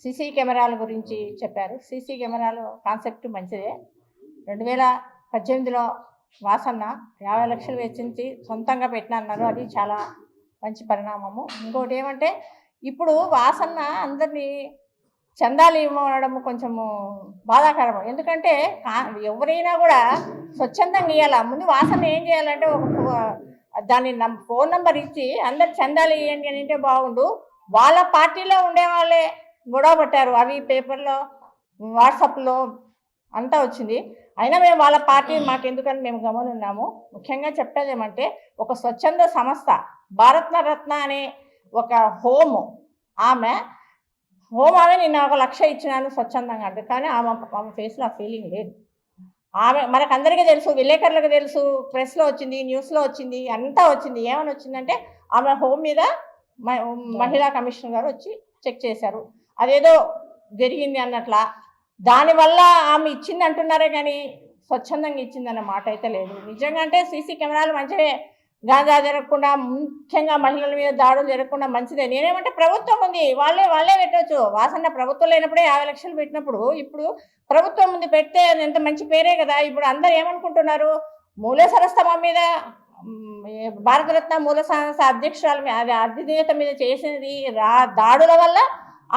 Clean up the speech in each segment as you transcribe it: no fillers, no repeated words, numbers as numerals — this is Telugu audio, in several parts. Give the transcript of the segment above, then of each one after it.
సీసీ కెమెరాల గురించి చెప్పారు. సీసీ కెమెరాలు కాన్సెప్ట్ మంచిదే. 2018లో వాసన్న 50 లక్షలు వెచ్చించి సొంతంగా పెట్టినన్నారు. అది చాలా మంచి పరిణామము. ఇంకోటి ఏమంటే ఇప్పుడు వాసన్న అందరినీ చందాలు ఇవ్వడం కొంచెము బాధాకరం. ఎందుకంటే ఎవరైనా కూడా స్వచ్ఛందంగా ఇవ్వాల. ముందు వాసన ఏం చేయాలంటే దాని ఫోన్ నెంబర్ ఇచ్చి అందరు చందాలు ఇవ్వండి అని అంటే బాగుండు. వాళ్ళ పార్టీలో ఉండేవాళ్ళే గొడవ పట్టారు. అవి పేపర్లో వాట్సాప్లో అంతా వచ్చింది. అయినా మేము వాళ్ళ పార్టీ మాకెందుకని మేము గమనున్నాము. ముఖ్యంగా చెప్పేది ఏమంటే ఒక స్వచ్ఛంద సంస్థ భారతరత్న అనే ఒక హోమ్ ఆమె నిన్న 1 లక్ష ఇచ్చినాను స్వచ్ఛందంగా అంటే, కానీ ఆమె ఫేస్లో ఆ ఫీలింగ్ లేదు. ఆమె మనకందరికీ తెలుసు, విలేకరులకు తెలుసు, ప్రెస్లో వచ్చింది, న్యూస్లో వచ్చింది, అంతా వచ్చింది. ఏమని వచ్చిందంటే ఆమె హోమ్ మీద మహిళా కమిషనర్ గారు వచ్చి చెక్ చేశారు. అదేదో జరిగింది అన్నట్లా. దానివల్ల ఆమె ఇచ్చింది అంటున్నారే కానీ స్వచ్ఛందంగా ఇచ్చిందన్న మాట అయితే లేదు. నిజంగా అంటే సీసీ కెమెరాలు మంచివే. గాంజా జరగకుండా, ముఖ్యంగా మహిళల మీద దాడులు జరగకుండా మంచిదే. నేనేమంటే ప్రభుత్వం ఉంది, వాళ్ళే పెట్టవచ్చు. వాసన్న ప్రభుత్వం లేనప్పుడే 50 లక్షలు పెట్టినప్పుడు ఇప్పుడు ప్రభుత్వం ముందు పెడితే ఎంత మంచి పేరే కదా. ఇప్పుడు అందరు ఏమనుకుంటున్నారు, మూలేశ్వర స్తంభం మీద భారతరత్న మూల సంస్థ అధ్యక్షురాలు అది అధినేత మీద చేసినది దాడుల వల్ల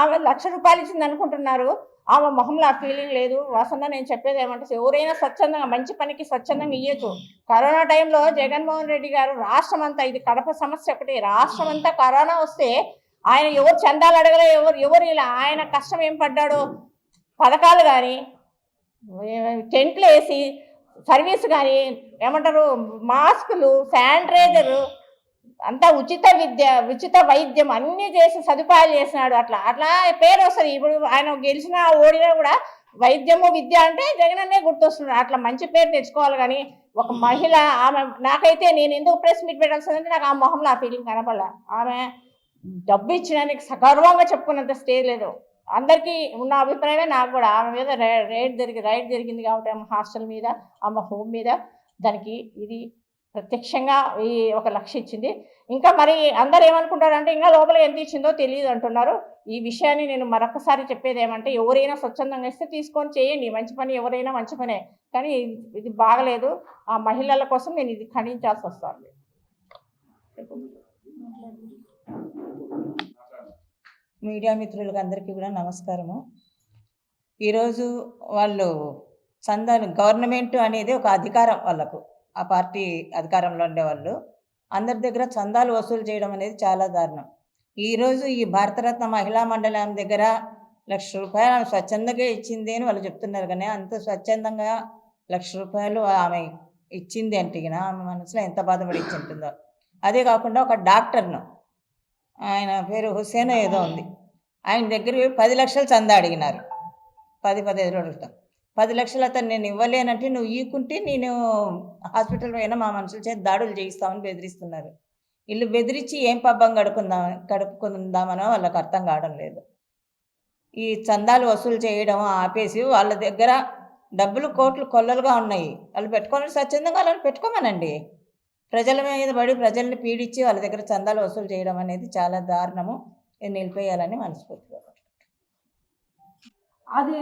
ఆమె 1 లక్ష రూపాయలు ఇచ్చింది అనుకుంటున్నారు. ఆమె మొహంలో ఆ ఫీలింగ్ లేదు. వాసన్న నేను చెప్పేది ఏమంటే ఎవరైనా స్వచ్ఛందంగా మంచి పనికి స్వచ్ఛందంగా ఇయ్యచ్చు. కరోనా టైంలో జగన్మోహన్ రెడ్డి గారు రాష్ట్రం అంతా, ఇది కడప సమస్య ఒకటి, రాష్ట్రం అంతా కరోనా వస్తే ఆయన ఎవరు చందాలు అడగలే, ఎవరు ఇలా ఆయన కష్టం ఏం పడ్డాడో, పథకాలు కానీ టెంట్లు వేసి సర్వీస్ కానీ ఏమంటారు, మాస్కులు, శానిటైజరు, అంతా ఉచిత వైద్యం అన్నీ చేసి సదుపాయాలు చేసినాడు. అట్లా పేరు వస్తుంది. ఇప్పుడు ఆయన గెలిచినా ఓడినా కూడా వైద్యము విద్య అంటే జగనన్నే గుర్తొస్తున్నాడు. అట్లా మంచి పేరు తెచ్చుకోవాలి. కానీ ఒక మహిళ ఆమె నాకైతే నేను ఎందుకు ప్రెస్ మీట్ పెట్టాల్సిందంటే నాకు ఆ మొహంలో ఆ ఫీలింగ్ కనపడలే. ఆమె డబ్బు ఇచ్చినానికి సగర్వంగా చెప్పుకున్నంత స్టేజ్ లేదు. అందరికీ ఉన్న అభిప్రాయమే నాకు కూడా. ఆమె మీద రైడ్ జరిగింది కాబట్టి ఆమె హాస్టల్ మీద, ఆమె హోమ్ మీద, దానికి ఇది ప్రత్యక్షంగా ఈ 1 లక్ష ఇచ్చింది. ఇంకా మరి అందరు ఏమనుకుంటారంటే ఇంకా లోపల ఎంత ఇచ్చిందో తెలియదు అంటున్నారు. ఈ విషయాన్ని నేను మరొకసారి చెప్పేది ఏమంటే ఎవరైనా స్వచ్ఛందంగా ఇస్తే తీసుకొని చేయండి, మంచి పని, ఎవరైనా మంచి పనే. కానీ ఇది బాగలేదు. ఆ మహిళల కోసం నేను ఇది ఖండించాల్సి వస్తుంది. మీడియా మిత్రులకు అందరికీ కూడా నమస్కారము. ఈరోజు వాళ్ళు చందాలు, గవర్నమెంట్ అనేది ఒక అధికారం వాళ్ళకు, ఆ పార్టీ అధికారంలో ఉండేవాళ్ళు అందరి దగ్గర చందాలు వసూలు చేయడం అనేది చాలా దారుణం. ఈరోజు ఈ భారతరత్న మహిళా మండలం దగ్గర 1 లక్ష రూపాయలు స్వచ్ఛందంగా ఇచ్చింది అని వాళ్ళు చెప్తున్నారు. కానీ అంత స్వచ్ఛందంగా 1 లక్ష రూపాయలు ఆమె ఇచ్చింది అంటే ఆమె మనసులో ఎంత బాధపడి ఇచ్చి ఉంటుందో. అదే కాకుండా ఒక డాక్టర్ను, ఆయన పేరు హుసేన్ ఏదో ఉంది, ఆయన దగ్గర 10 లక్షలు చందా అడిగినారు. 15 రోజులు 10 లక్షలు అతను నేను ఇవ్వలేనంటే నువ్వు ఈకుంటే నేను హాస్పిటల్ అయినా మా మనుషుల చేత దాడులు చేయిస్తామని బెదిరిస్తున్నారు. వీళ్ళు బెదిరించి ఏం పబ్బం గడుపుకుందామనో వాళ్ళకి అర్థం కావడం లేదు. ఈ చందాలు వసూలు చేయడం ఆపేసి వాళ్ళ దగ్గర డబ్బులు కోట్లు కొల్లలుగా ఉన్నాయి. వాళ్ళు పెట్టుకోవాలని స్వచ్ఛందంగా వాళ్ళని పెట్టుకోమనండి. ప్రజల మీద పడి ప్రజల్ని పీడించి వాళ్ళ దగ్గర చందాలు వసూలు చేయడం అనేది చాలా దారుణము. ఇది నిలిపేయాలని మనస్ఫూర్తిగా. అది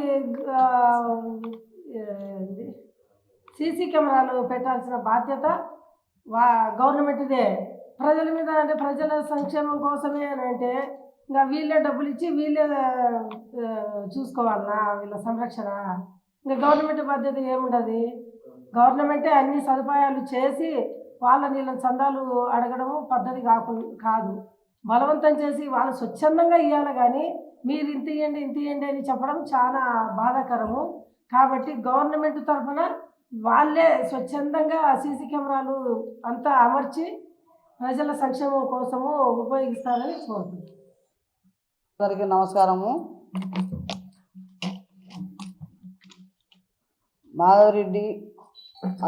సీసీ కెమెరాలు పెట్టాల్సిన బాధ్యత గవర్నమెంట్దే. ప్రజల మీద అంటే ప్రజల సంక్షేమం కోసమే అని అంటే ఇంకా వీళ్ళే డబ్బులు ఇచ్చి వీళ్ళే చూసుకోవాలన్నా వీళ్ళ సంరక్షణ. ఇంకా గవర్నమెంట్ బాధ్యత ఏముంటుంది? గవర్నమెంటే అన్ని సదుపాయాలు చేసి వీళ్ళ చందాలు అడగడము పద్ధతి కాదు. బలవంతం చేసి వాళ్ళు స్వచ్ఛందంగా ఇవ్వాలి. కానీ మీరు ఇంత ఇవ్వండి అని చెప్పడం చాలా బాధాకరము. కాబట్టి గవర్నమెంట్ తరఫున వాళ్ళే స్వచ్ఛందంగా సీసీ కెమెరాలు అంతా అమర్చి ప్రజల సంక్షేమం కోసము ఉపయోగిస్తారని కోరుకుంటున్నాను. అందరికీ నమస్కారము. మాధవరెడ్డి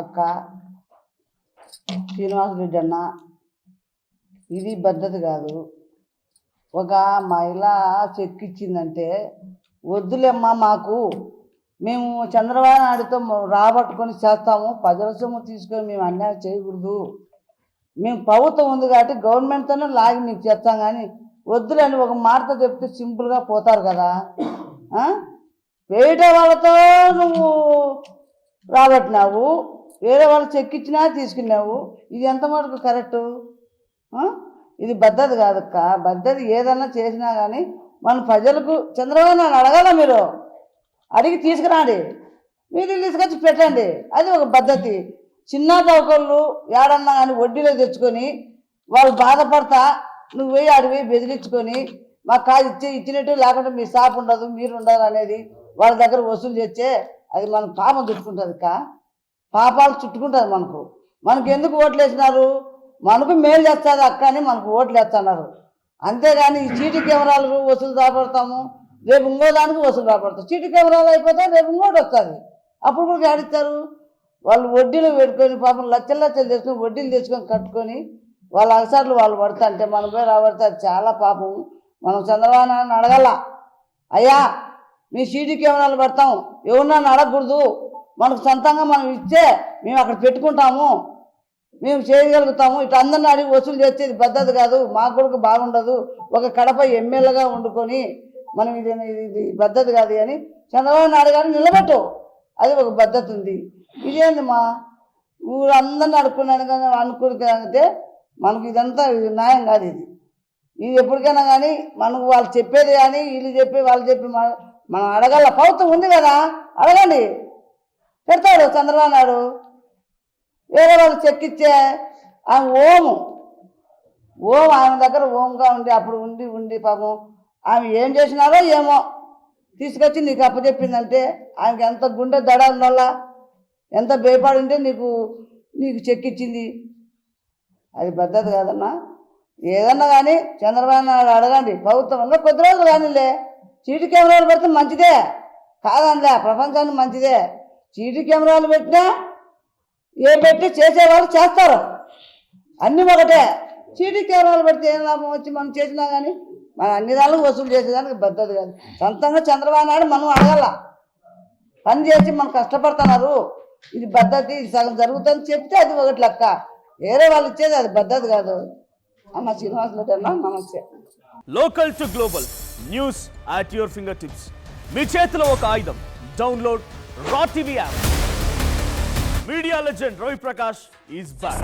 అక్క, శ్రీనివాసరెడ్డి అన్న, ఇది పద్ధతి కాదు. ఒక మహిళ చెక్ ఇచ్చిందంటే వద్దులేమ్మా, మాకు మేము చంద్రబాబు నాయుడుతో రాబట్టుకొని చేస్తాము, 10 లక్షలు తీసుకొని మేము అన్యాయం చేయకూడదు, మేము ప్రభుత్వం ఉంది కాబట్టి గవర్నమెంట్తోనే లాగి మీకు చేస్తాం, కానీ వద్దులేని ఒక మాటతో చెప్తే సింపుల్గా పోతారు కదా. వేరే వాళ్ళతో నువ్వు రాబట్టినావు, వేరే వాళ్ళు చెక్కిచ్చినా తీసుకున్నావు. ఇది ఎంత మటుకు కరెక్టు? ఇది పద్ధతి కాదక్క. పద్ధతి ఏదన్నా చేసినా కానీ మన ప్రజలకు చంద్రబాబు నాయుడు అడగాల, మీరు అడిగి తీసుకురండి, మీరు తీసుకొచ్చి పెట్టండి. అది ఒక పద్ధతి. చిన్న చౌకళ్ళు ఏడన్నా కానీ వడ్డీలో తెచ్చుకొని వాళ్ళు బాధపడతా నువ్వు పోయి అడిగి బెదిరించుకొని మాకు కాదు ఇచ్చినట్టు, లేకుంటే మీ షాప్ ఉండదు, మీరు ఉండదు అనేది వాళ్ళ దగ్గర వసూలు చేస్తే అది మన పాపం చుట్టుకుంటుంది అక్క. పాపాలు చుట్టుకుంటుంది మనకు ఎందుకు ఓట్లు వేసినారు? మనకు మేలు చేస్తుంది అక్క అని మనకు ఓట్లు వేస్తున్నారు. అంతేగాని ఈ చీటీ కెమెరాలకు వసూలు రాబడతాము, రేపు ఇంకో దానికి వసూలు రాబడతాం. చీటీ కెమెరాలు అయిపోతే రేపు ఇంకోటి వస్తుంది. అప్పుడు కూడా ఆడిస్తారు. వాళ్ళు వడ్డీలు పెట్టుకొని పాపం లచ్చలు తెచ్చుకొని వడ్డీలు తెచ్చుకొని కట్టుకొని వాళ్ళ అవసరాలు వాళ్ళు పడతా అంటే మనం పోయి రాబడితే అది చాలా పాపం. మనం చంద్రబాబు నాయుడుని అడగల, అయ్యా మీ సీడీ కెమెరాలు పెడతాం, ఎవరినైనా అడగకూడదు, మనకు సొంతంగా మనం ఇస్తే మేము అక్కడ పెట్టుకుంటాము, మేము చేయగలుగుతాము. ఇట్లా అందరిని అడిగి వసూలు చేస్తే ఇది పద్ధతి కాదు, మాకు కూడా బాగుండదు. ఒక కడప ఎమ్మెల్యేగా వండుకొని మనం ఇది పద్ధతి కాదు అని చంద్రబాబు నాయుడు గారిని నిలబెట్టు, అది ఒక పద్ధతి ఉంది. ఇదేంది మా ఊరు అందరిని అడుక్కున్నాను కానీ అనుకుంటే మనకు ఇదంతా న్యాయం కాదు. ఇది ఎప్పటికైనా కానీ మనకు వాళ్ళు చెప్పేది కానీ వీళ్ళు చెప్పి వాళ్ళు చెప్పి మనం అడగాల. ప్రభుత్వం ఉంది కదా, అడగండి, పెడతాడు చంద్రబాబు నాయుడు. వేరే వాళ్ళు చెక్కిచ్చే ఆమె ఓం ఆమె దగ్గర ఓంగా ఉండి అప్పుడు ఉండి పాపం ఆమె ఏం చేసినారో ఏమో తీసుకొచ్చి నీకు అప్పచెప్పిందంటే ఆమెకి ఎంత గుండె దడ ఉండాలా, ఎంత భయపడి ఉంటే నీకు చెక్కిచ్చింది. అది పద్ధతి కాదన్నా. ఏదన్నా కానీ చంద్రబాబు నాయుడు అడగండి. ప్రభుత్వంలో కొద్ది రోజులు కానీలే, సీటీ కెమెరాలు పెడితే మంచిదే కాదంలే, ప్రపంచానికి మంచిదే. సీటీ కెమెరాలు పెట్టినా పెట్టి చేసేవాళ్ళు చేస్తారు, అన్నీ ఒకటే. సీటీ కెమెరాలు పెడితే ఏం లాభం వచ్చి మనం చేసినా కానీ మన అన్ని దానికి వసూలు చేసేదానికి పద్ధతి కాదు. సొంతంగా చంద్రబాబు నాయుడు మనం అడగల, పని చేసి మనం కష్టపడుతున్నారు, ఇది పద్ధతి, ఇది సగం జరుగుతుందని చెప్తే అది ఒకటి లెక్క. వేరే వాళ్ళు ఇచ్చేది అది పద్ధతి కాదు. అమ్మ శ్రీనివాసులు అన్న నమస్తే. Local to global news at your finger tips. మీ చేతిలో ఒక ఆయుధం. Download R TV app. Media legend Ravi Prakash is back.